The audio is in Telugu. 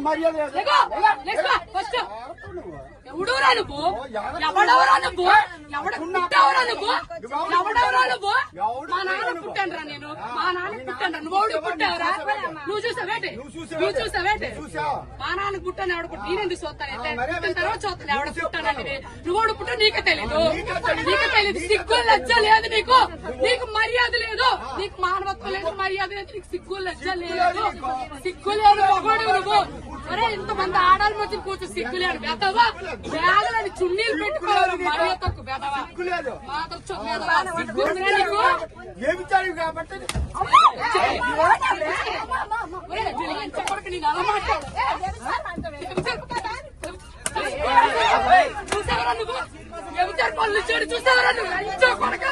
మర్యాద లేదా ఫస్ట్ ఎవడవరా నువ్వు ఎవడవరా నువ్వు పుట్టావరా నువ్వు ఎవడవరా నువ్వు మా నాన్న పుట్టాను నేను మా నాన్న పుట్టాను నువ్వు పుట్టావరా నువ్వు చూసావేంటి నువ్వు చూసావేంటి మా నాన్న పుట్టాను ఎవడ పుట్టి నేనెందుకు చూస్తానైతే పుట్టిన తర్వాత చూస్తాను ఎవడ పుట్టానంటే నువ్వు పుట్టా నీకే తెలీదు సిగ్గు లజ్జ లేదు నీకు మర్యాద లేదు నీకు మానవత్వం లేదు మర్యాద లేదు నీకు సిగ్గు లజ్జ లేదు సిగ్గు లేదు పొగడు నువ్వు అరే ఇంతమంది ఆడాలి మధ్య కూర్చో సిగ్గు లేదు బెదవా వేలని చున్నీలు పెట్టుకోవాలి మర్యాద తక్కువ బెదవా చెప్పడానికి నేను అలా మాట్లాడు చూసావరా నువ్వు ఎవరు పనులు చెడు చూసావరా నువ్వు కొడక